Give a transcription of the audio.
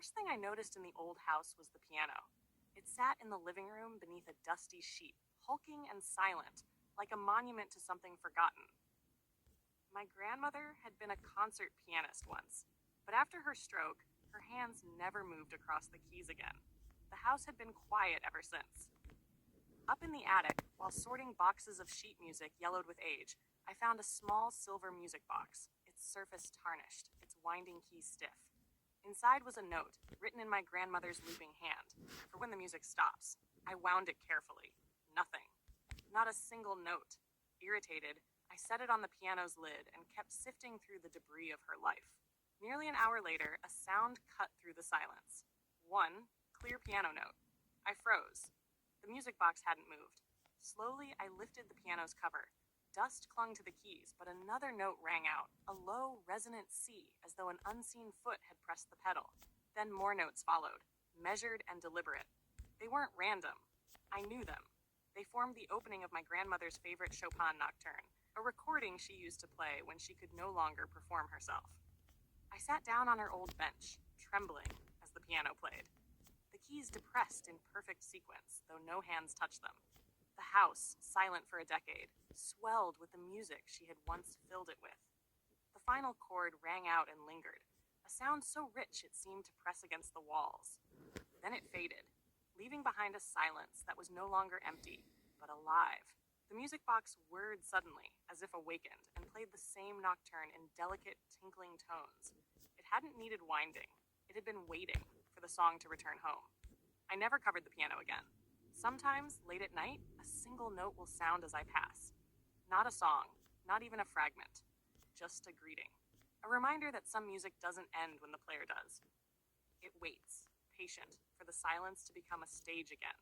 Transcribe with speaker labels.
Speaker 1: first thing I noticed in the old house was the piano. It sat in the living room beneath a dusty sheet, hulking and silent, like a monument to something forgotten. My grandmother had been a concert pianist once, but after her stroke, her hands never moved across the keys again. The house had been quiet ever since. Up in the attic, while sorting boxes of sheet music yellowed with age, I found a small silver music box, its surface tarnished, its winding keys stiff. Inside was a note, written in my grandmother's looping hand, for when the music stops. I wound it carefully. Nothing. Not a single note. Irritated, I set it on the piano's lid and kept sifting through the debris of her life. Nearly an hour later, a sound cut through the silence. One clear piano note. I froze. The music box hadn't moved. Slowly, I lifted the piano's cover. Dust clung to the keys, but another note rang out, a low, resonant C, as though an unseen foot had pressed the pedal. Then more notes followed, measured and deliberate. They weren't random. I knew them. They formed the opening of my grandmother's favorite Chopin nocturne, a recording she used to play when she could no longer perform herself. I sat down on her old bench, trembling, as the piano played. The keys depressed in perfect sequence, though no hands touched them. The house, silent for a decade, swelled with the music she had once filled it with. The final chord rang out and lingered, a sound so rich it seemed to press against the walls. Then it faded, leaving behind a silence that was no longer empty, but alive. The music box whirred suddenly, as if awakened, and played the same nocturne in delicate, tinkling tones. It hadn't needed winding. It had been waiting for the song to return home. I never covered the piano again. Sometimes, late at night, a single note will sound as I pass. Not a song, not even a fragment. Just a greeting. A reminder that some music doesn't end when the player does. It waits, patient, for the silence to become a stage again,